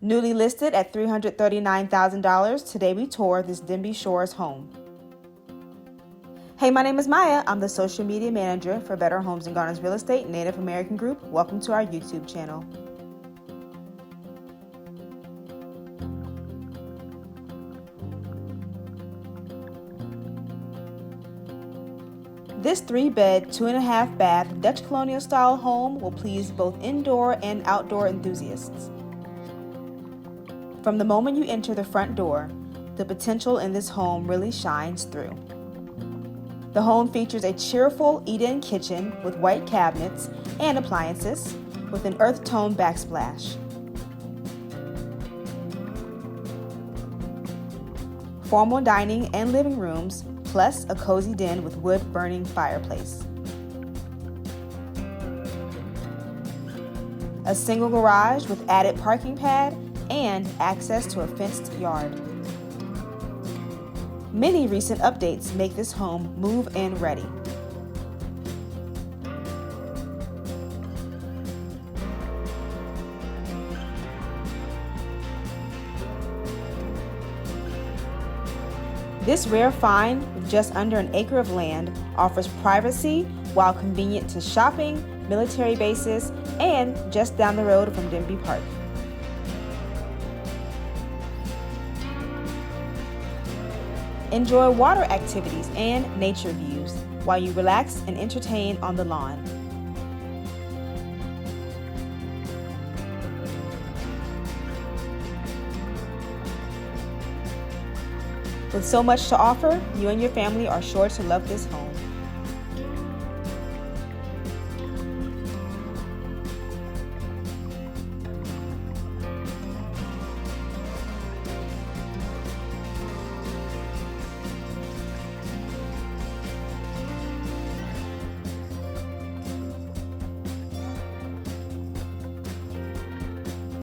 Newly listed at $339,000, today we tour this Denbigh Shores home. Hey, my name is Maya. I'm the social media manager for Better Homes and Gardens Real Estate Native American Group. Welcome to our YouTube channel. This 3-bed, 2.5-bath Dutch Colonial style home will please both indoor and outdoor enthusiasts. From the moment you enter the front door, the potential in this home really shines through. The home features a cheerful eat-in kitchen with white cabinets and appliances with an earth tone backsplash. Formal dining and living rooms, plus a cozy den with wood-burning fireplace. A single garage with added parking pad and access to a fenced yard. Many recent updates make this home move-in ready. This rare find, with just under an acre of land, offers privacy while convenient to shopping, military bases, and just down the road from Denbigh Park. Enjoy water activities and nature views while you relax and entertain on the lawn. With so much to offer, you and your family are sure to love this home.